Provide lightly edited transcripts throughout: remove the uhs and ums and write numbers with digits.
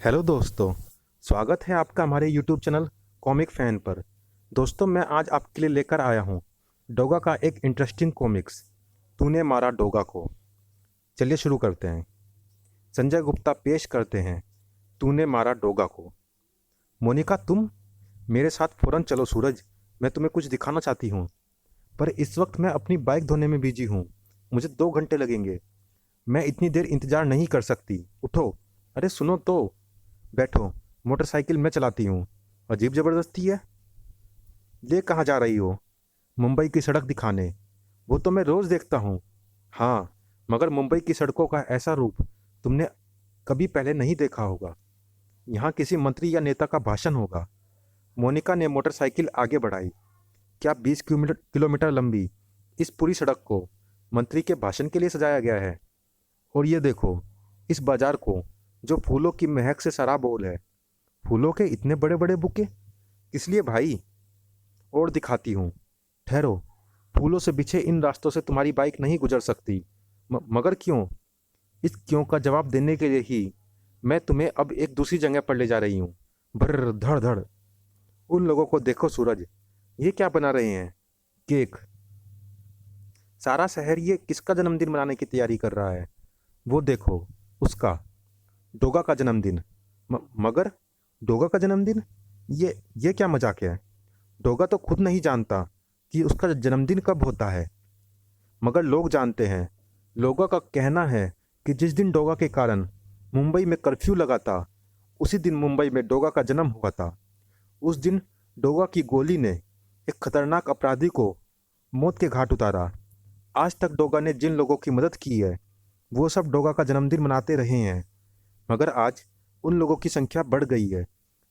Hello दोस्तों। स्वागत है आपका हमारे यूट्यूब चैनल कॉमिक फैन पर। दोस्तों, मैं आज आपके लिए लेकर आया हूँ डोगा का एक इंटरेस्टिंग कॉमिक्स, तूने मारा डोगा को। चलिए शुरू करते हैं। संजय गुप्ता पेश करते हैं तूने मारा डोगा को। मोनिका, तुम मेरे साथ फ़ौरन चलो सूरज, मैं तुम्हें कुछ दिखाना चाहती हूँ। पर इस वक्त मैं अपनी बाइक धोने में बिजी हूँ, मुझे 2 घंटे लगेंगे। मैं इतनी देर इंतज़ार नहीं कर सकती, उठो। अरे सुनो तो, बैठो। मोटरसाइकिल मैं चलाती हूँ। अजीब ज़बरदस्ती है। ये कहाँ जा रही हो? मुंबई की सड़क दिखाने। वो तो मैं रोज़ देखता हूँ। हाँ, मगर मुंबई की सड़कों का ऐसा रूप तुमने कभी पहले नहीं देखा होगा। यहाँ किसी मंत्री या नेता का भाषण होगा। मोनिका ने मोटरसाइकिल आगे बढ़ाई। क्या 20 किलोमीटर किलोमीटर लंबी इस पूरी सड़क को मंत्री के भाषण के लिए सजाया गया है? और ये देखो, इस बाजार को जो फूलों की महक से सराबोर है। फूलों के इतने बड़े बड़े बुके किस लिए भाई? और दिखाती हूँ। ठहरो, फूलों से बिछे इन रास्तों से तुम्हारी बाइक नहीं गुजर सकती। मगर क्यों? इस क्यों का जवाब देने के लिए ही मैं तुम्हें अब एक दूसरी जगह पर ले जा रही हूँ। भर धड़ धड़। उन लोगों को देखो सूरज, ये क्या बना रहे हैं? केक। सारा शहर ये किसका जन्मदिन मनाने की तैयारी कर रहा है? वो देखो, उसका, डोगा का जन्मदिन। मगर डोगा का जन्मदिन? ये क्या मजाक है? डोगा तो खुद नहीं जानता कि उसका जन्मदिन कब होता है, मगर लोग जानते हैं। लोगों का कहना है कि जिस दिन डोगा के कारण मुंबई में कर्फ्यू लगा था, उसी दिन मुंबई में डोगा का जन्म हुआ था। उस दिन डोगा की गोली ने एक खतरनाक अपराधी को मौत के घाट उतारा। आज तक डोगा ने जिन लोगों की मदद की है, वो सब डोगा का जन्मदिन मनाते रहे हैं। मगर आज उन लोगों की संख्या बढ़ गई है।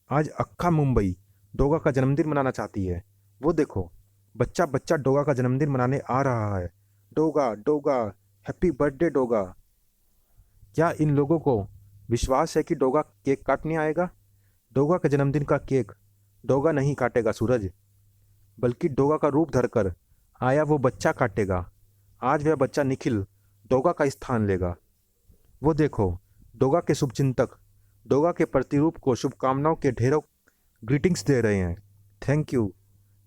आज अक्खा मुंबई डोगा का जन्मदिन मनाना चाहती है। वो देखो, बच्चा बच्चा डोगा का जन्मदिन मनाने आ रहा है। Doga Doga, happy birthday Doga. क्या इन लोगों को विश्वास है कि डोगा केक काटने आएगा? डोगा के जन्मदिन का केक डोगा नहीं काटेगा सूरज, बल्कि डोगा का रूप धरकर आया वो बच्चा काटेगा। आज वह बच्चा निखिल डोगा का स्थान लेगा। वो देखो, डोगा के शुभचिंतक डोगा के प्रतिरूप को शुभकामनाओं के ढेरों ग्रीटिंग्स दे रहे हैं। Thank you,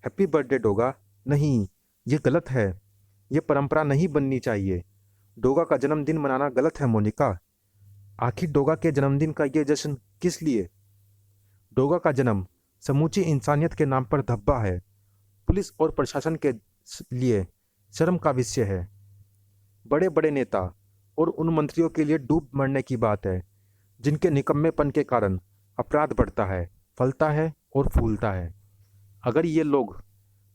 happy birthday Doga. नहीं, ये गलत है। ये परंपरा नहीं बननी चाहिए। डोगा का जन्मदिन मनाना गलत है मोनिका। आखिर डोगा के जन्मदिन का ये जश्न किस लिए? डोगा का जन्म समूची इंसानियत के नाम पर धब्बा है। पुलिस और प्रशासन के लिए शर्म का विषय है। बड़े बड़े नेता और उन मंत्रियों के लिए डूब मरने की बात है जिनके निकम्मेपन के कारण अपराध बढ़ता है, फलता है और फूलता है। अगर ये लोग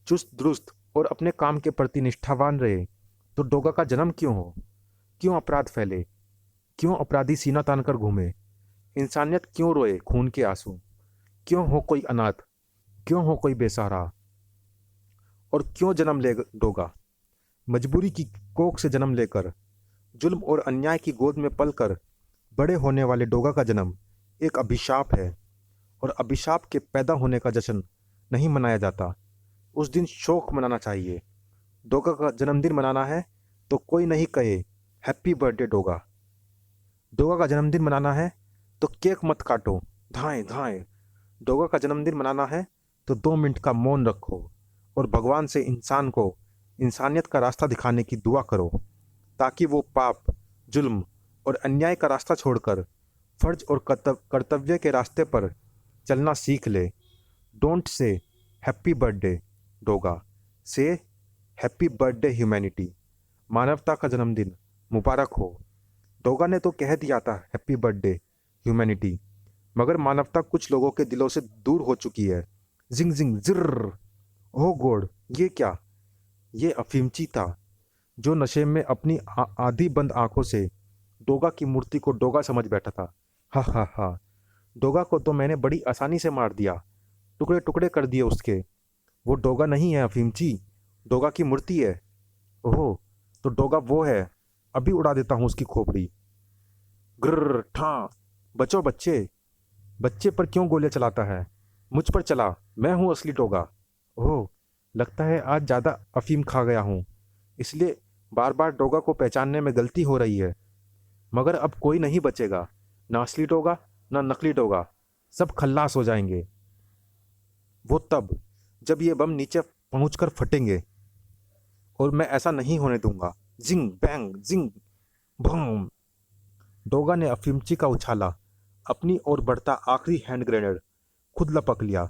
चुस्त दुरुस्त और अपने काम के प्रति निष्ठावान रहे, तो डोगा का जन्म क्यों हो? क्यों अपराध फैले? क्यों अपराधी सीना तान कर घूमे? इंसानियत क्यों रोए खून के आंसू? क्यों हो कोई अनाथ? क्यों हो कोई बेसहारा? और क्यों जन्म ले डोगा? मजबूरी की कोख से जन्म लेकर, जुल्म और अन्याय की गोद में पलकर बड़े होने वाले डोगा का जन्म एक अभिशाप है। और अभिशाप के पैदा होने का जश्न नहीं मनाया जाता। उस दिन शोक मनाना चाहिए। डोगा का जन्मदिन मनाना है तो कोई नहीं कहे हैप्पी बर्थडे डोगा। डोगा का जन्मदिन मनाना है तो केक मत काटो, धाएं धाएं। डोगा का जन्मदिन मनाना है तो 2 मिनट का मौन रखो और भगवान से इंसान को इंसानियत का रास्ता दिखाने की दुआ करो, ताकि वो पाप, जुल्म और अन्याय का रास्ता छोड़कर फर्ज और कर्तव्य के रास्ते पर चलना सीख ले। Don't say happy birthday Doga, से हैप्पी बर्थडे ह्यूमैनिटी। मानवता का जन्मदिन मुबारक हो। डोगा ने तो कह दिया था हैप्पी बर्थडे ह्यूमैनिटी, मगर मानवता कुछ लोगों के दिलों से दूर हो चुकी है। जिंग जिंग जिर्र। ओह गॉड, ये क्या? ये अफीमची था, जो नशे में अपनी आधी बंद आंखों से डोगा की मूर्ति को डोगा समझ बैठा था। हा हा हा। डोगा को तो मैंने बड़ी आसानी से मार दिया, टुकड़े टुकड़े कर दिए उसके। वो डोगा नहीं है अफीमची, डोगा की मूर्ति है। ओहो, तो डोगा वो है। अभी उड़ा देता हूँ उसकी खोपड़ी। ग्रर ठां। बचो बच्चे। बच्चे पर क्यों गोलियां चलाता है? मुझ पर चला, मैं हूँ असली डोगा। ओह, लगता है आज ज़्यादा अफीम खा गया हूँ, इसलिए बार बार डोगा को पहचानने में गलती हो रही है। मगर अब कोई नहीं बचेगा, ना असली डोगा ना नकली डोगा, सब खल्लास हो जाएंगे। वो तब जब ये बम नीचे पहुंचकर फटेंगे, और मैं ऐसा नहीं होने दूंगा। जिंग बैंग जिंग भूम। डोगा ने अफीमची का उछाला, अपनी ओर बढ़ता आखिरी हैंड ग्रेनेड खुद लपक लिया।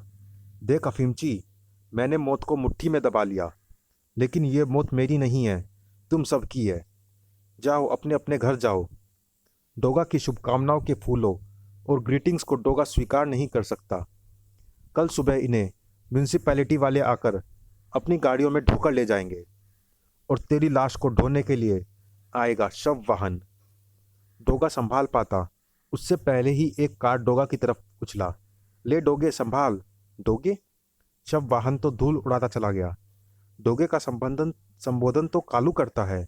देख अफीमची, मैंने मौत को मुट्ठी में दबा लिया, लेकिन ये मौत मेरी नहीं है, तुम सबकी है। जाओ अपने अपने घर जाओ। डोगा की शुभकामनाओं के फूलों और ग्रीटिंग्स को डोगा स्वीकार नहीं कर सकता। कल सुबह इन्हें म्यूनिसिपैलिटी वाले आकर अपनी गाड़ियों में ढोकर ले जाएंगे, और तेरी लाश को ढोने के लिए आएगा शव वाहन। डोगा संभाल पाता उससे पहले ही एक कार डोगा की तरफ उछला। ले डोगे संभाल। डोगे? शव वाहन तो धूल उड़ाता चला गया। डोगे का संबोधन तो कालू करता है,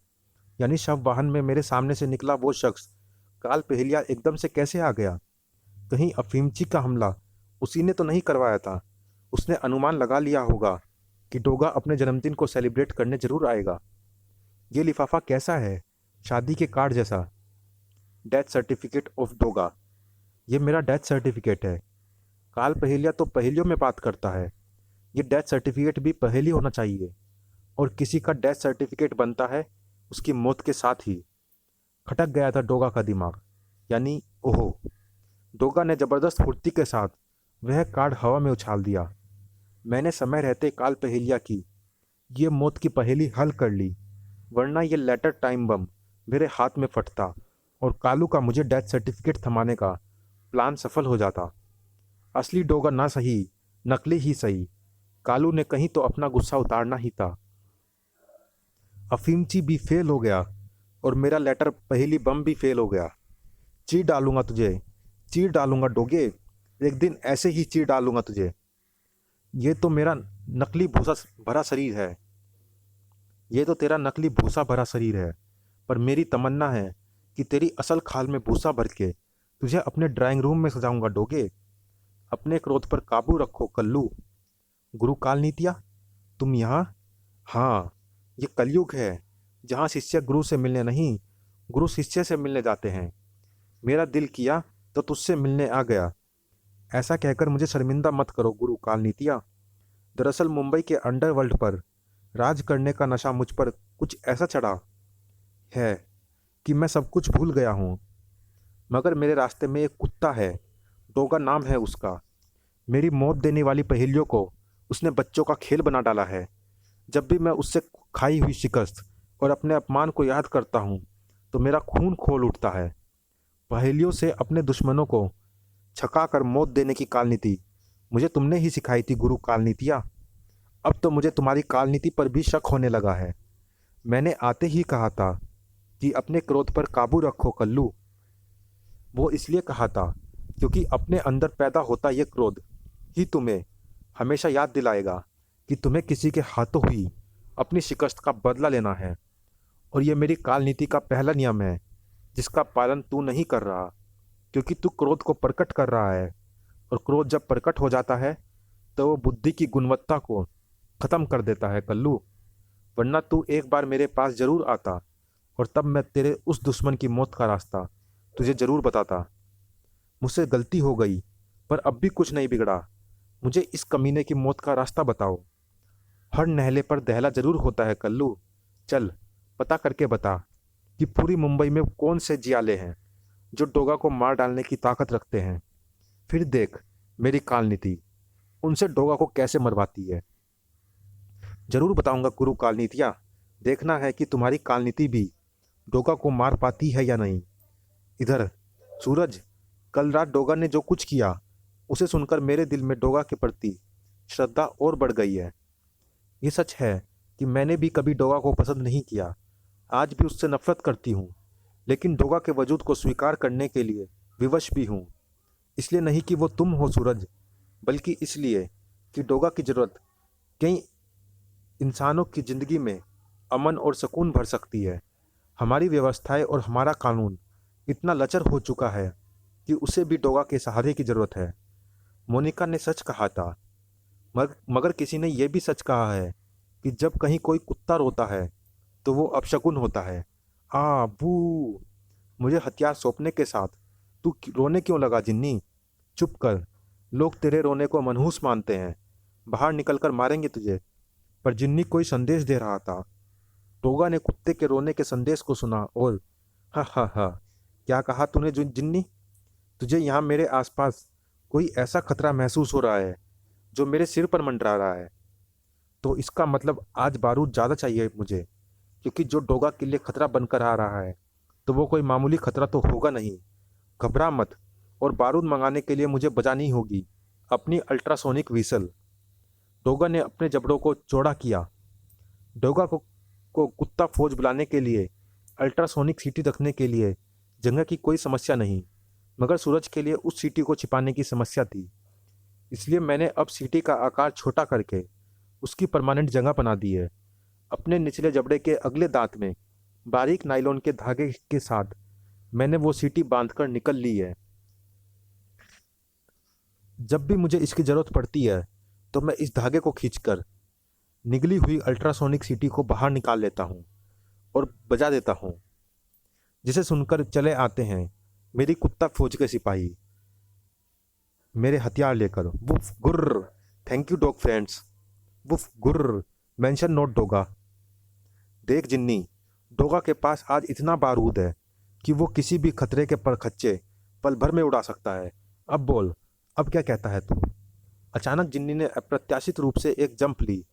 यानी शव वाहन में मेरे सामने से निकला वो शख्स काल पहेलिया एकदम से कैसे आ गया? कहीं अफीमची का हमला उसी ने तो नहीं करवाया था। उसने अनुमान लगा लिया होगा कि डोगा अपने जन्मदिन को सेलिब्रेट करने जरूर आएगा। ये लिफाफा कैसा है? शादी के कार्ड जैसा। Death certificate of Doga. ये मेरा डेथ सर्टिफिकेट है। काल पहेलिया तो पहेलियों में बात करता है, ये डेथ सर्टिफिकेट भी पहेली होना चाहिए, और किसी का डेथ सर्टिफिकेट बनता है उसकी मौत के साथ ही। खटक गया था डोगा का दिमाग, यानी ओहो। डोगा ने जबरदस्त फुर्ती के साथ वह कार्ड हवा में उछाल दिया। मैंने समय रहते काल पहेलिया की ये मौत की पहेली हल कर ली, वरना ये लेटर टाइम बम मेरे हाथ में फटता और कालू का मुझे डेथ सर्टिफिकेट थमाने का प्लान सफल हो जाता। असली डोगा ना सही, नकली ही सही, कालू ने कहीं तो अपना गुस्सा उतारना ही था। अफीमची भी फेल हो गया और मेरा लेटर पहेली बम भी फेल हो गया। चीर डालूंगा तुझे, चीर डालूंगा डोगे, एक दिन ऐसे ही चीर डालूंगा तुझे। ये तो मेरा नकली भूसा भरा शरीर है, ये तो तेरा नकली भूसा भरा शरीर है, पर मेरी तमन्ना है कि तेरी असल खाल में भूसा भर के तुझे अपने ड्राइंग रूम में सजाऊंगा डोगे। अपने क्रोध पर काबू रखो कल्लू। गुरु काल नीतिया, तुम यहाँ? हाँ, ये कलयुग है जहाँ शिष्य गुरु से मिलने नहीं, गुरु शिष्य से मिलने जाते हैं। मेरा दिल किया तो तुझसे मिलने आ गया। ऐसा कहकर मुझे शर्मिंदा मत करो गुरु काल नीतिया। दरअसल मुंबई के अंडरवर्ल्ड पर राज करने का नशा मुझ पर कुछ ऐसा चढ़ा है कि मैं सब कुछ भूल गया हूँ। मगर मेरे रास्ते में एक कुत्ता है, डोगा नाम है उसका। मेरी मौत देने वाली पहेलियों को उसने बच्चों का खेल बना डाला है। जब भी मैं उससे खाई हुई शिकस्त और अपने अपमान को याद करता हूँ तो मेरा खून खोल उठता है। पहेलियों से अपने दुश्मनों को छका कर मौत देने की कालनीति मुझे तुमने ही सिखाई थी गुरु कालनीतिया। अब तो मुझे तुम्हारी कालनीति पर भी शक होने लगा है। मैंने आते ही कहा था कि अपने क्रोध पर काबू रखो कल्लू। वो इसलिए कहा था क्योंकि अपने अंदर पैदा होता ये क्रोध ही तुम्हें हमेशा याद दिलाएगा कि तुम्हें किसी के हाथों हुई अपनी शिकस्त का बदला लेना है। और ये मेरी काल नीति का पहला नियम है जिसका पालन तू नहीं कर रहा, क्योंकि तू क्रोध को प्रकट कर रहा है, और क्रोध जब प्रकट हो जाता है तो वो बुद्धि की गुणवत्ता को ख़त्म कर देता है कल्लू। वरना तू एक बार मेरे पास जरूर आता, और तब मैं तेरे उस दुश्मन की मौत का रास्ता तुझे जरूर बताता। मुझसे गलती हो गई, पर अब भी कुछ नहीं बिगड़ा। मुझे इस कमीने की मौत का रास्ता बताओ। हर नहले पर दहला जरूर होता है कल्लू। चल पता करके बता कि पूरी मुंबई में कौन से जियाले हैं जो डोगा को मार डालने की ताकत रखते हैं। फिर देख मेरी काल नीति उनसे डोगा को कैसे मरवाती है। जरूर बताऊंगा गुरु काल नीतिया। देखना है कि तुम्हारी काल नीति भी डोगा को मार पाती है या नहीं। इधर सूरज, कल रात डोगा ने जो कुछ किया उसे सुनकर मेरे दिल में डोगा के प्रति श्रद्धा और बढ़ गई है। ये सच है कि मैंने भी कभी डोगा को पसंद नहीं किया, आज भी उससे नफरत करती हूँ, लेकिन डोगा के वजूद को स्वीकार करने के लिए विवश भी हूँ। इसलिए नहीं कि वो तुम हो सूरज, बल्कि इसलिए कि डोगा की ज़रूरत कई इंसानों की ज़िंदगी में अमन और सुकून भर सकती है। हमारी व्यवस्थाएं और हमारा कानून इतना लचर हो चुका है कि उसे भी डोगा के सहारे की ज़रूरत है। मोनिका ने सच कहा था, मगर किसी ने यह भी सच कहा है कि जब कहीं कोई कुत्ता रोता है तो वो अपशकुन होता है। आ बू। मुझे हथियार सौंपने के साथ तू रोने क्यों लगा जिन्नी? चुप कर। लोग तेरे रोने को मनहूस मानते हैं। बाहर निकल कर मारेंगे तुझे। पर जिन्नी कोई संदेश दे रहा था। टोगा ने कुत्ते के रोने के संदेश को सुना और हा हा हा, क्या कहा तूने जिन्नी? तुझे यहाँ मेरे आसपास कोई ऐसा खतरा महसूस हो रहा है जो मेरे सिर पर मंडरा रहा है। तो इसका मतलब आज बारूद ज़्यादा चाहिए मुझे, क्योंकि जो डोगा के लिए खतरा बनकर आ रहा है तो वो कोई मामूली खतरा तो होगा नहीं। घबरा मत, और बारूद मंगाने के लिए मुझे बजानी होगी अपनी अल्ट्रासोनिक व्हीसल। डोगा ने अपने जबड़ों को चौड़ा किया। डोगा को कुत्ता फौज बुलाने के लिए, अल्ट्रासोनिक सीटी रखने के लिए जगह की कोई समस्या नहीं, मगर सूरज के लिए उस सीटी को छिपाने की समस्या थी। इसलिए मैंने अब सीटी का आकार छोटा करके उसकी परमानेंट जगह बना दी है। अपने निचले जबड़े के अगले दांत में बारीक नायलॉन के धागे के साथ मैंने वो सीटी बांधकर निकल ली है। जब भी मुझे इसकी ज़रूरत पड़ती है तो मैं इस धागे को खींचकर निगली हुई अल्ट्रासोनिक सीटी को बाहर निकाल लेता हूँ और बजा देता हूँ, जिसे सुनकर चले आते हैं मेरी कुत्ता फौज के सिपाही मेरे हथियार लेकर। वुफ गुर्र। Thank you dog friends. Woof गुर्र। Mention not Doga. देख जिन्नी, डोगा के पास आज इतना बारूद है कि वो किसी भी खतरे के परखच्चे पल भर में उड़ा सकता है। अब बोल, अब क्या कहता है तू? अचानक जिन्नी ने अप्रत्याशित रूप से एक जंप ली।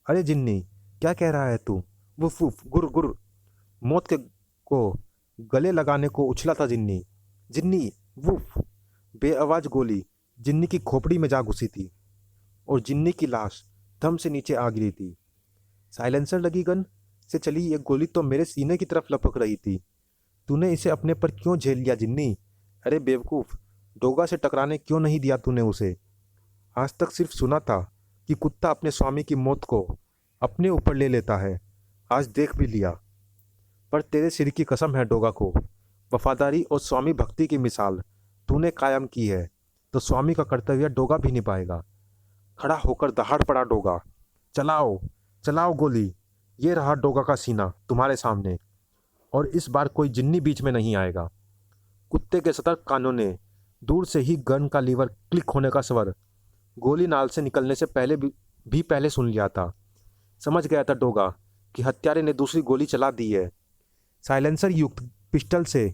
अरे जिन्नी, क्या कह रहा है तू? वुफ वुफ गुर गुर। मौत के को गले लगाने को उछला था जिन्नी। जिन्नी, वुफ। बेआवाज गोली जिन्नी की खोपड़ी में जा घुसी थी और जिन्नी की लाश दम से नीचे आ गिरी थी। साइलेंसर लगी गन से चली ये गोली तो मेरे सीने की तरफ लपक रही थी। तूने इसे अपने पर क्यों झेल लिया जिन्नी? अरे बेवकूफ़, डोगा से टकराने क्यों नहीं दिया तूने उसे? आज तक सिर्फ सुना था कि कुत्ता अपने स्वामी की मौत को अपने ऊपर ले लेता है। आज देख भी लिया। पर तेरे सिर की कसम है डोगा को, वफादारी और स्वामी भक्ति की मिसाल तूने कायम की है तो स्वामी का कर्तव्य डोगा भी निभाएगा। खड़ा होकर दहाड़ पड़ा डोगा। चलाओ, चलाओ गोली। ये रहा डोगा का सीना तुम्हारे सामने, और इस बार कोई जिन्नी बीच में नहीं आएगा। कुत्ते के सतर्क कानों ने दूर से ही गन का लीवर क्लिक होने का स्वर गोली नाल से निकलने से भी पहले सुन लिया था। समझ गया था डोगा कि हत्यारे ने दूसरी गोली चला दी है। साइलेंसर युक्त पिस्टल से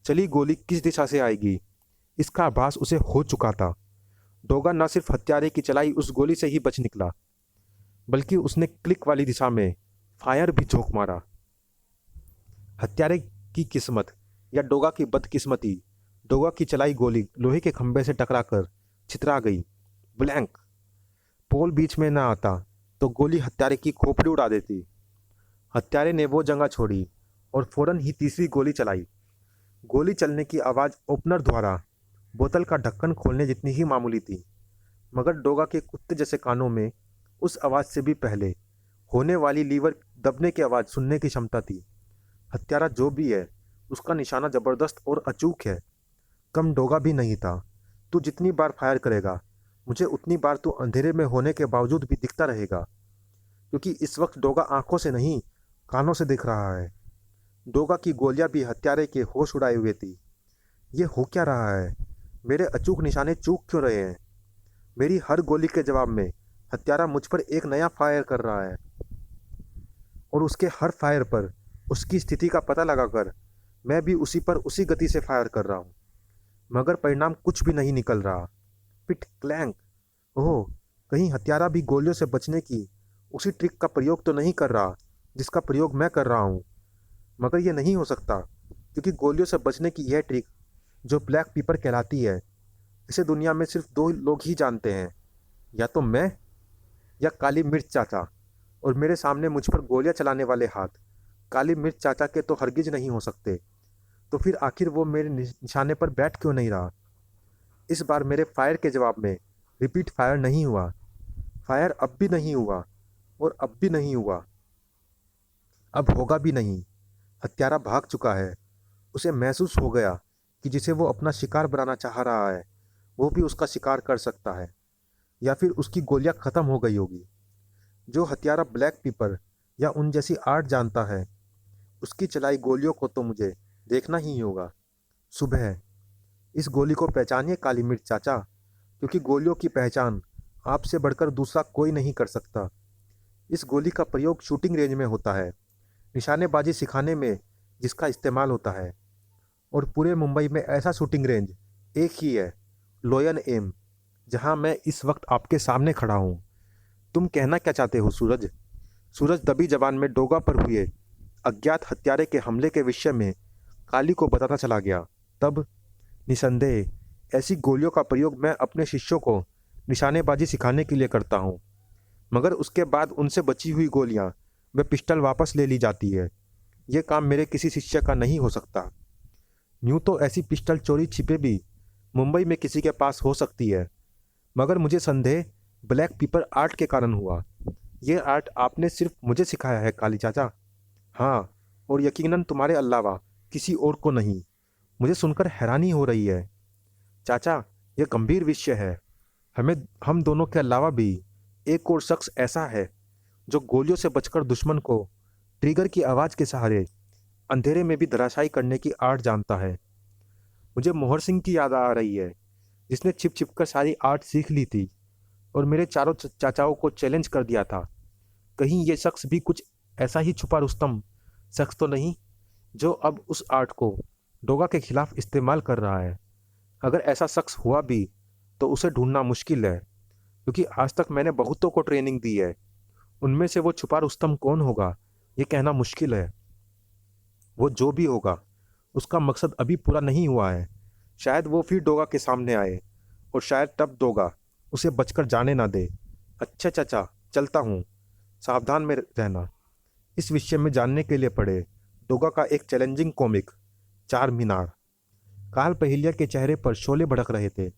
चली गोली किस दिशा से आएगी, इसका आभास उसे हो चुका था। डोगा न सिर्फ हत्यारे की चलाई उस गोली से ही बच निकला, बल्कि उसने क्लिक वाली दिशा में फायर भी झोंक मारा। हत्यारे की किस्मत या डोगा की बदकिस्मती, डोगा की चलाई गोली लोहे के खंभे से टकराकर छितरा गई। ब्लैंक। पोल बीच में न आता तो गोली हत्यारे की खोपड़ी उड़ा देती। हत्यारे ने वो जगह छोड़ी और फौरन ही तीसरी गोली चलाई। गोली चलने की आवाज़ ओपनर द्वारा बोतल का ढक्कन खोलने जितनी ही मामूली थी, मगर डोगा के कुत्ते जैसे कानों में उस आवाज़ से भी पहले होने वाली लीवर दबने की आवाज़ सुनने की क्षमता थी। हत्यारा जो भी है, उसका निशाना ज़बरदस्त और अचूक है। कम डोगा भी नहीं था। तू जितनी बार फायर करेगा, मुझे उतनी बार तू अंधेरे में होने के बावजूद भी दिखता रहेगा, क्योंकि इस वक्त डोगा आंखों से नहीं, कानों से दिख रहा है। डोगा की गोलियां भी हत्यारे के होश उड़ाए हुए थी। ये हो क्या रहा है? मेरे अचूक निशाने चूक क्यों रहे हैं? मेरी हर गोली के जवाब में हत्यारा मुझ पर एक नया फायर कर रहा है, और उसके हर फायर पर उसकी स्थिति का पता लगाकर मैं भी उसी पर उसी गति से फायर कर रहा हूँ, मगर परिणाम कुछ भी नहीं निकल रहा। पिट क्लैंक। ओह, कहीं हत्यारा भी गोलियों से बचने की उसी ट्रिक का प्रयोग तो नहीं कर रहा जिसका प्रयोग मैं कर रहा हूँ। मगर यह नहीं हो सकता, क्योंकि गोलियों से बचने की यह ट्रिक जो ब्लैक पीपर कहलाती है, इसे दुनिया में सिर्फ दो लोग ही जानते हैं, या तो मैं या काली मिर्च चाचा। और मेरे सामने मुझ पर गोलियां चलाने वाले हाथ काली मिर्च चाचा के तो हरगिज नहीं हो सकते। तो फिर आखिर वो मेरे निशाने पर बैठ क्यों नहीं रहा? इस बार मेरे फायर के जवाब में रिपीट फायर नहीं हुआ। फायर अब भी नहीं हुआ, और अब भी नहीं हुआ, अब होगा भी नहीं। हत्यारा भाग चुका है। उसे महसूस हो गया कि जिसे वो अपना शिकार बनाना चाह रहा है, वो भी उसका शिकार कर सकता है, या फिर उसकी गोलियां ख़त्म हो गई होगी। जो हत्यारा ब्लैक पीपर या उन जैसी आर्ट जानता है, उसकी चलाई गोलियों को तो मुझे देखना ही होगा। सुबह इस गोली को पहचानिए काली मिर्च चाचा, क्योंकि गोलियों की पहचान आपसे बढ़कर दूसरा कोई नहीं कर सकता। इस गोली का प्रयोग शूटिंग रेंज में होता है, निशानेबाजी सिखाने में जिसका इस्तेमाल होता है। और पूरे मुंबई में ऐसा शूटिंग रेंज एक ही है, लोयन एम, जहां मैं इस वक्त आपके सामने खड़ा हूं। तुम कहना क्या चाहते हो सूरज? सूरज दबी जबान में डोगा पर हुए अज्ञात हत्यारे के हमले के विषय में काली को बताता चला गया। तब निसंदेह ऐसी गोलियों का प्रयोग मैं अपने शिष्यों को निशानेबाजी सिखाने के लिए करता हूँ, मगर उसके बाद उनसे बची हुई गोलियाँ व पिस्टल वापस ले ली जाती है। ये काम मेरे किसी शिष्य का नहीं हो सकता। यूँ तो ऐसी पिस्टल चोरी छिपे भी मुंबई में किसी के पास हो सकती है, मगर मुझे संदेह ब्लैक पीपर आर्ट के कारण हुआ। ये आर्ट आपने सिर्फ मुझे सिखाया है काली चाचा? हाँ, और यकीनन तुम्हारे अलावा किसी और को नहीं। मुझे सुनकर हैरानी हो रही है चाचा, यह गंभीर विषय है। हम दोनों के अलावा भी एक और शख्स ऐसा है जो गोलियों से बचकर दुश्मन को ट्रिगर की आवाज़ के सहारे अंधेरे में भी धराशायी करने की आर्ट जानता है। मुझे मोहर सिंह की याद आ रही है, जिसने छिप छिप कर सारी आर्ट सीख ली थी और मेरे चारों चाचाओं को चैलेंज कर दिया था। कहीं ये शख्स भी कुछ ऐसा ही छुपा रुस्तम शख्स तो नहीं, जो अब उस आर्ट को डोगा के खिलाफ इस्तेमाल कर रहा है? अगर ऐसा शख्स हुआ भी तो उसे ढूंढना मुश्किल है, क्योंकि आज तक मैंने बहुतों को ट्रेनिंग दी है। उनमें से वो छुपा रुस्तम कौन होगा ये कहना मुश्किल है। वो जो भी होगा, उसका मकसद अभी पूरा नहीं हुआ है। शायद वो फिर डोगा के सामने आए, और शायद तब डोगा उसे बचकर जाने ना दे। अच्छा चाचा, चलता हूँ, सावधान में रहना। इस विषय में जानने के लिए पढ़े डोगा का एक चैलेंजिंग कॉमिक, चार मीनार। काल पहिलिया के चेहरे पर शोले भड़क रहे थे।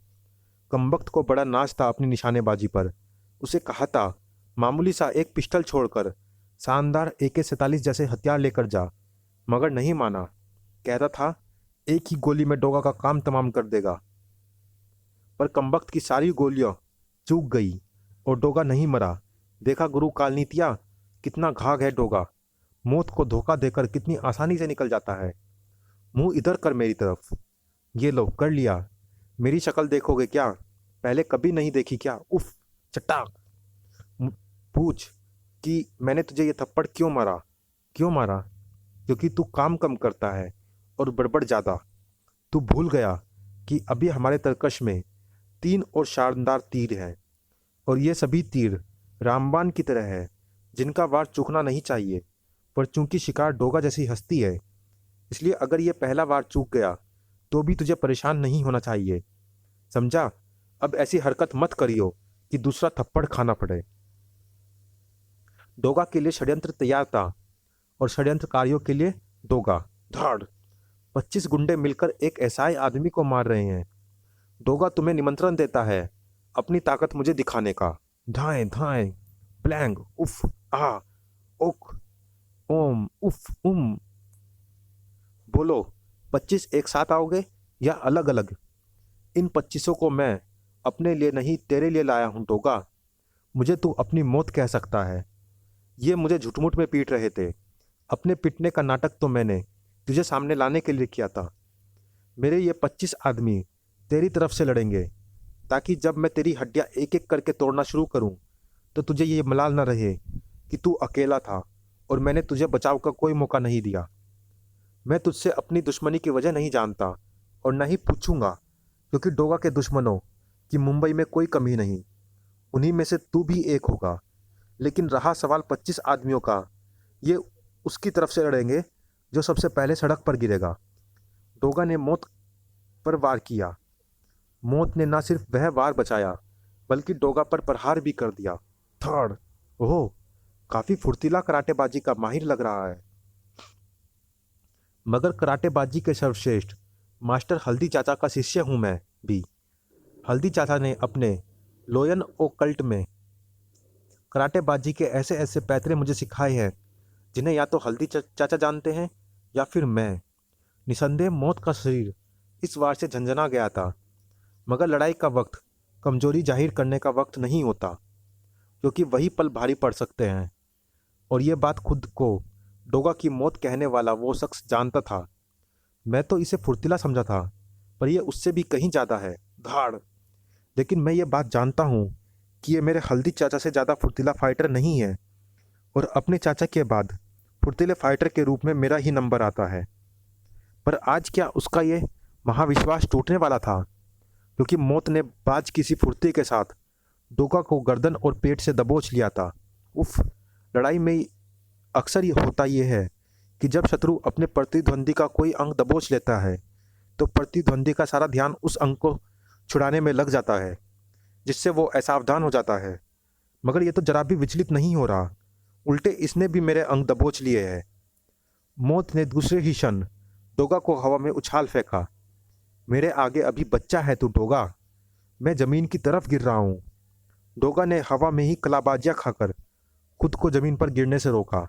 कमबख्त को बड़ा नाज था अपनी निशानेबाजी पर। उसे कहा था मामूली सा एक पिस्टल छोड़कर शानदार AK-47 जैसे हथियार लेकर जा, मगर नहीं माना। कहता था एक ही गोली में डोगा का काम तमाम कर देगा। पर कमबख्त की सारी गोलियां चूक गई और डोगा नहीं मरा। देखा गुरु कालनीतिया, कितना घाघ है डोगा। मौत को धोखा देकर कितनी आसानी से निकल जाता है। मुंह इधर कर मेरी तरफ। ये लो, कर लिया। मेरी शक्ल देखोगे क्या? पहले कभी नहीं देखी क्या? उफ, चटाक। पूछ कि मैंने तुझे ये थप्पड़ क्यों मारा? क्यों मारा? क्योंकि तू काम कम करता है और बड़बड़ ज़्यादा। तू भूल गया कि अभी हमारे तरकश में 3 और शानदार तीर हैं, और ये सभी तीर रामबाण की तरह है, जिनका वार चूकना नहीं चाहिए। पर चूंकि शिकार डोगा जैसी हस्ती है, इसलिए अगर ये पहला वार चूक गया तो भी तुझे परेशान नहीं होना चाहिए, समझा? अब ऐसी हरकत मत करियो कि दूसरा थप्पड़ खाना पड़े। डोगा के लिए षड्यंत्र तैयार था, और षड्यंत्रकारियों के लिए डोगा। धाड़! 25 गुंडे मिलकर एक ऐसा आदमी को मार रहे हैं। डोगा तुम्हें निमंत्रण देता है अपनी ताकत मुझे दिखाने का। धाएं धाएं, प्लैंग, उफ, आ, ओक, ओम, उफ, बोलो, 25 एक साथ आओगे या अलग अलग? इन 25 को मैं अपने लिए नहीं तेरे लिए लाया हूं डोगा। मुझे तू अपनी मौत कह सकता है। ये मुझे झुठमुठ में पीट रहे थे। अपने पिटने का नाटक तो मैंने तुझे सामने लाने के लिए किया था। मेरे ये 25 आदमी तेरी तरफ से लड़ेंगे, ताकि जब मैं तेरी हड्डियां एक एक करके तोड़ना शुरू करूं तो तुझे ये मलाल न रहे कि तू अकेला था और मैंने तुझे बचाव का कोई मौका नहीं दिया। मैं तुझसे अपनी दुश्मनी की वजह नहीं जानता और न ही पूछूंगा, क्योंकि डोगा के दुश्मनों की मुंबई में कोई कमी नहीं। उन्हीं में से तू भी एक होगा। लेकिन रहा सवाल 25 आदमियों का, ये उसकी तरफ से लड़ेंगे जो सबसे पहले सड़क पर गिरेगा। डोगा ने मौत पर वार किया। मौत ने न सिर्फ वह वार बचाया, बल्कि डोगा पर प्रहार भी कर दिया। थर्ड! ओह, काफी फुर्तीला कराटेबाजी का माहिर लग रहा है। मगर कराटेबाजी के सर्वश्रेष्ठ मास्टर हल्दी चाचा का शिष्य हूं मैं भी। हल्दी चाचा ने अपने लोयन ओ कल्ट में कराटेबाजी के ऐसे ऐसे पैतरे मुझे सिखाए हैं, जिन्हें या तो हल्दी चाचा जानते हैं या फिर मैं। निसंदेह मौत का शरीर इस वार से झंझना गया था, मगर लड़ाई का वक्त कमजोरी जाहिर करने का वक्त नहीं होता, क्योंकि वही पल भारी पड़ सकते हैं। और ये बात खुद को डोगा की मौत कहने वाला वो शख्स जानता था। मैं तो इसे फुर्तीला समझा था, पर यह उससे भी कहीं ज़्यादा है, धाड़। लेकिन मैं ये बात जानता हूँ कि ये मेरे हल्दी चाचा से ज़्यादा फुर्तीला फाइटर नहीं है, और अपने चाचा के बाद फुर्तीले फाइटर के रूप में मेरा ही नंबर आता है। पर आज क्या उसका ये महाविश्वास टूटने वाला था, क्योंकि मौत ने बाज की सी फुर्ती के साथ डोगा को गर्दन और पेट से दबोच लिया था। उफ। लड़ाई में अक्सर ये होता ये है कि जब शत्रु अपने प्रतिद्वंदी का कोई अंग दबोच लेता है तो प्रतिद्वंदी का सारा ध्यान उस अंग को छुड़ाने में लग जाता है, जिससे वो असावधान हो जाता है। मगर ये तो जरा भी विचलित नहीं हो रहा, उल्टे इसने भी मेरे अंग दबोच लिए हैं। मौत ने दूसरे ही क्षण डोगा को हवा में उछाल फेंका। मेरे आगे अभी बच्चा है तू डोगा, मैं जमीन की तरफ गिर रहा हूँ। डोगा ने हवा में ही कलाबाजियाँ खाकर खुद को जमीन पर गिरने से रोका,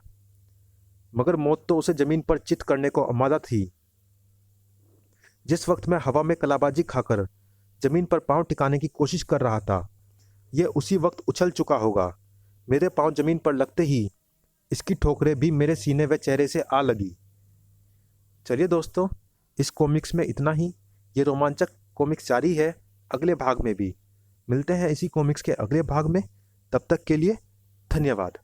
मगर मौत तो उसे जमीन पर चित करने को आमादा थी। जिस वक्त मैं हवा में कलाबाजी खाकर जमीन पर पांव टिकाने की कोशिश कर रहा था, यह उसी वक्त उछल चुका होगा। मेरे पांव जमीन पर लगते ही इसकी ठोकरें भी मेरे सीने व चेहरे से आ लगी। चलिए दोस्तों, इस कॉमिक्स में इतना ही। ये रोमांचक कॉमिक्स जारी है अगले भाग में भी। मिलते हैं इसी कॉमिक्स के अगले भाग में। तब तक के लिए धन्यवाद।